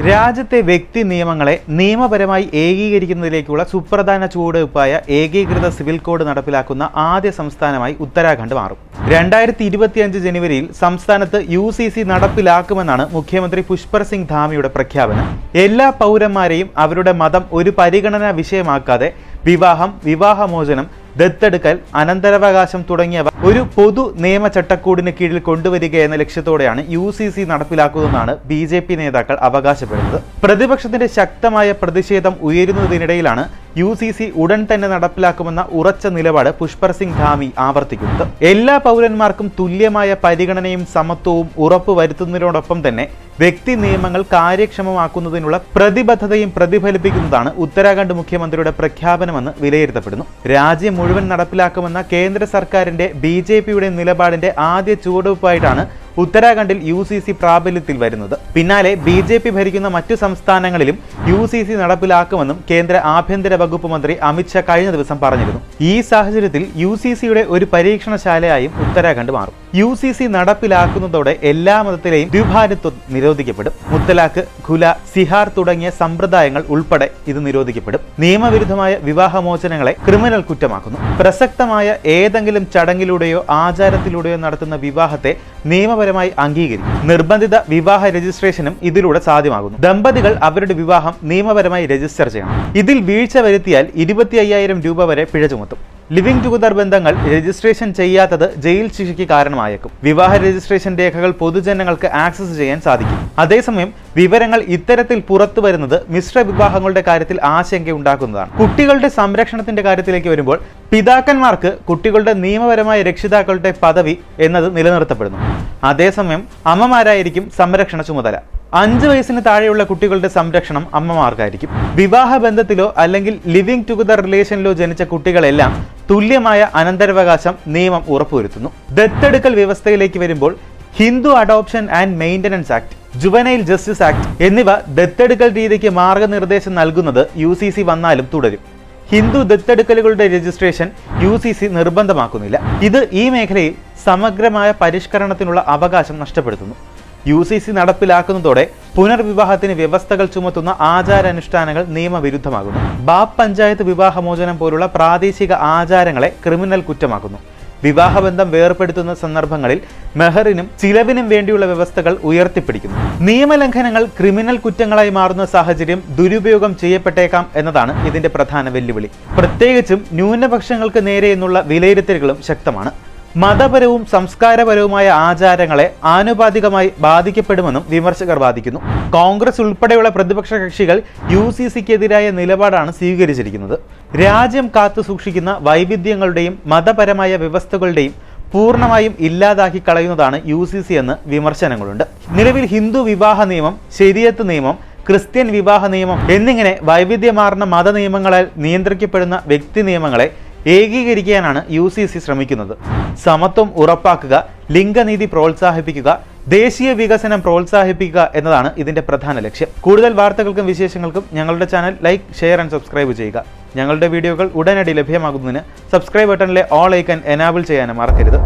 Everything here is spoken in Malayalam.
രാജ്യത്തെ വ്യക്തി നിയമങ്ങളെ നിയമപരമായി ഏകീകരിക്കുന്നതിലേക്കുള്ള സുപ്രധാന ചുവടുവയ്പായ ഏകീകൃത സിവിൽ കോഡ് നടപ്പിലാക്കുന്ന ആദ്യ സംസ്ഥാനമായി ഉത്തരാഖണ്ഡ് മാറും. 2025 ജനുവരിയിൽ സംസ്ഥാനത്ത് UCC നടപ്പിലാക്കുമെന്നാണ് മുഖ്യമന്ത്രി പുഷ്പർ സിംഗ് ധാമിയുടെ പ്രഖ്യാപനം. എല്ലാ പൗരന്മാരെയും അവരുടെ മതം ഒരു പരിഗണനാ വിഷയമാക്കാതെ വിവാഹം, വിവാഹമോചനം, ദത്തെടുക്കൽ, അനന്തരാവകാശം തുടങ്ങിയവ ഒരു പൊതു നിയമ ചട്ടക്കൂടിന് കീഴിൽ കൊണ്ടുവരിക എന്ന ലക്ഷ്യത്തോടെയാണ് UCC നടപ്പിലാക്കുന്നതെന്നാണ് BJP നേതാക്കൾ അവകാശപ്പെടുന്നത്. പ്രതിപക്ഷത്തിന്റെ ശക്തമായ പ്രതിഷേധം ഉയരുന്നതിനിടയിലാണ് UCC ഉടൻ തന്നെ നടപ്പിലാക്കുമെന്ന ഉറച്ച നിലപാട് പുഷ്പർ സിംഗ് ധാമി ആവർത്തിക്കുന്നത്. എല്ലാ പൗരന്മാർക്കും തുല്യമായ പരിഗണനയും സമത്വവും ഉറപ്പുവരുത്തുന്നതിനോടൊപ്പം തന്നെ വ്യക്തി നിയമങ്ങൾ കാര്യക്ഷമമാക്കുന്നതിനുള്ള പ്രതിബദ്ധതയും പ്രതിഫലിപ്പിക്കുന്നതാണ് ഉത്തരാഖണ്ഡ് മുഖ്യമന്ത്രിയുടെ പ്രഖ്യാപനമെന്ന് വിലയിരുത്തപ്പെടുന്നു. രാജ്യം മുഴുവൻ നടപ്പിലാക്കുമെന്ന കേന്ദ്ര സർക്കാരിന്റെ BJPയുടെ നിലപാടിന്റെ ആദ്യ ചുവടുവയ്പായിട്ടാണ് ഉത്തരാഖണ്ഡിൽ UCC പ്രാബല്യത്തിൽ വരുന്നത്. പിന്നാലെ BJP ഭരിക്കുന്ന മറ്റു സംസ്ഥാനങ്ങളിലും UCC നടപ്പിലാക്കുമെന്നും കേന്ദ്ര ആഭ്യന്തര വകുപ്പ് മന്ത്രി അമിത്ഷാ കഴിഞ്ഞ ദിവസം പറഞ്ഞിരുന്നു. ഈ സാഹചര്യത്തിൽ UCCയുടെ ഒരു പരീക്ഷണശാലയായും ഉത്തരാഖണ്ഡ് മാറും. UCC നടപ്പിലാക്കുന്നതോടെ എല്ലാ മതത്തിലെയും ദ്വിഭാര്യത്വം നിരോധിക്കപ്പെടും. മുത്തലാഖ്, ഖുല, സിഹാർ തുടങ്ങിയ സമ്പ്രദായങ്ങൾ ഉൾപ്പെടെ ഇത് നിരോധിക്കപ്പെടും. നിയമവിരുദ്ധമായ വിവാഹമോചനങ്ങളെ ക്രിമിനൽ കുറ്റമാക്കുന്നു. പ്രസക്തമായ ഏതെങ്കിലും ചടങ്ങിലൂടെയോ ആചാരത്തിലൂടെയോ നടത്തുന്ന വിവാഹത്തെ നിയമപരമായി അംഗീകരിക്കും. നിർബന്ധിത വിവാഹ രജിസ്ട്രേഷനും ഇതിലൂടെ സാധ്യമാകുന്നു. ദമ്പതികൾ അവരുടെ വിവാഹം നിയമപരമായി രജിസ്റ്റർ ചെയ്യണം. ഇതിൽ വീഴ്ച വരുത്തിയാൽ 25,000 രൂപ വരെ പിഴ ചുമത്തും. ലിവിംഗ് ടുഗദർ ബന്ധങ്ങൾ രജിസ്ട്രേഷൻ ചെയ്യാത്തത് ജയിൽ ശിക്ഷയ്ക്ക് കാരണമായേക്കും. വിവാഹ രജിസ്ട്രേഷൻ രേഖകൾ പൊതുജനങ്ങൾക്ക് ആക്സസ് ചെയ്യാൻ സാധിക്കും. അതേസമയം വിവരങ്ങൾ ഇത്തരത്തിൽ പുറത്തു വരുന്നത് മിശ്ര വിവാഹങ്ങളുടെ കാര്യത്തിൽ ആശങ്കയുണ്ടാക്കുന്നതാണ്. കുട്ടികളുടെ സംരക്ഷണത്തിന്റെ കാര്യത്തിലേക്ക് വരുമ്പോൾ പിതാക്കന്മാർക്ക് കുട്ടികളുടെ നിയമപരമായ രക്ഷിതാക്കളുടെ പദവി എന്നത് നിലനിർത്തപ്പെടുന്നു. അതേസമയം അമ്മമാരായിരിക്കും സംരക്ഷണ ചുമതല. 5 വയസ്സിന് താഴെയുള്ള കുട്ടികളുടെ സംരക്ഷണം അമ്മമാർക്കായിരിക്കും. വിവാഹ ബന്ധത്തിലോ അല്ലെങ്കിൽ ലിവിംഗ് ടുഗദർ റിലേഷനിലോ ജനിച്ച കുട്ടികളെല്ലാം തുല്യമായ അനന്തരാവകാശം നിയമം ഉറപ്പുവരുത്തുന്നു. ദത്തെടുക്കൽ വ്യവസ്ഥയിലേക്ക് വരുമ്പോൾ Hindu adoption and maintenance act, juvenile justice act എന്നിവ ദത്തെടുക്കൽ രീതിക്ക് മാർഗനിർദ്ദേശം നൽകുന്നത് UCC വന്നാലും തുടരും. ഹിന്ദു ദത്തെടുക്കലുകളുടെ രജിസ്ട്രേഷൻ UCC നിർബന്ധമാക്കുന്നില്ല. ഇത് ഈ മേഖലയിൽ സമഗ്രമായ പരിഷ്കരണത്തിനുള്ള അവകാശം നഷ്ടപ്പെടുത്തുന്നു. UCC നടപ്പിലാക്കുന്നതോടെ പുനർവിവാഹത്തിന് വ്യവസ്ഥകൾ ചുമത്തുന്ന ആചാരാനുഷ്ഠാനങ്ങൾ നിയമവിരുദ്ധമാകുന്നു. ബാപ്പ് പഞ്ചായത്ത് വിവാഹമോചനം പോലുള്ള പ്രാദേശിക ആചാരങ്ങളെ ക്രിമിനൽ കുറ്റമാക്കുന്നു. വിവാഹബന്ധം വേർപെടുത്തുന്ന സന്ദർഭങ്ങളിൽ മെഹറിനും ചിലവിനും വേണ്ടിയുള്ള വ്യവസ്ഥകൾ ഉയർത്തിപ്പിടിക്കുന്നു. നിയമലംഘനങ്ങൾ ക്രിമിനൽ കുറ്റങ്ങളായി മാറുന്ന സാഹചര്യം ദുരുപയോഗം ചെയ്യപ്പെട്ടേക്കാം എന്നതാണ് ഇതിന്റെ പ്രധാന വെല്ലുവിളി. പ്രത്യേകിച്ചും ന്യൂനപക്ഷങ്ങൾക്ക് നേരെ എന്നുള്ള വിലയിരുത്തലുകളും ശക്തമാണ്. മതപരവും സംസ്കാരപരവുമായ ആചാരങ്ങളെ ആനുപാതികമായി ബാധിക്കപ്പെടുമെന്നും വിമർശകർ വാദിക്കുന്നു. കോൺഗ്രസ് ഉൾപ്പെടെയുള്ള പ്രതിപക്ഷ കക്ഷികൾ UCCക്കെതിരായ നിലപാടാണ് സ്വീകരിച്ചിരിക്കുന്നത്. രാജ്യം കാത്തു സൂക്ഷിക്കുന്ന വൈവിധ്യങ്ങളുടെയും മതപരമായ വ്യവസ്ഥകളുടെയും പൂർണ്ണമായും ഇല്ലാതാക്കി കളയുന്നതാണ് UCC എന്ന് വിമർശനങ്ങളുണ്ട്. നിലവിൽ ഹിന്ദു വിവാഹ നിയമം, ശരീഅത്ത് നിയമം, ക്രിസ്ത്യൻ വിവാഹ നിയമം എന്നിങ്ങനെ വൈവിധ്യമാർന്ന മതനിയമങ്ങളാൽ നിയന്ത്രിക്കപ്പെടുന്ന വ്യക്തി നിയമങ്ങളെ ഏകീകരിക്കാനാണ് UCC ശ്രമിക്കുന്നത്. സമത്വം ഉറപ്പാക്കുക, ലിംഗനീതി പ്രോത്സാഹിപ്പിക്കുക, ദേശീയ വികസനം പ്രോത്സാഹിപ്പിക്കുക എന്നതാണ് ഇതിന്റെ പ്രധാന ലക്ഷ്യം. കൂടുതൽ വാർത്തകൾക്കും വിശേഷങ്ങൾക്കും ഞങ്ങളുടെ channel like, share and subscribe ചെയ്യുക. ഞങ്ങളുടെ വീഡിയോകൾ ഉടനടി ലഭ്യമാകുന്നതിന് സബ്സ്ക്രൈബ് ബട്ടണിലെ ഓൾ ഐക്കൺ എനാബിൾ ചെയ്യാനും മറക്കരുത്.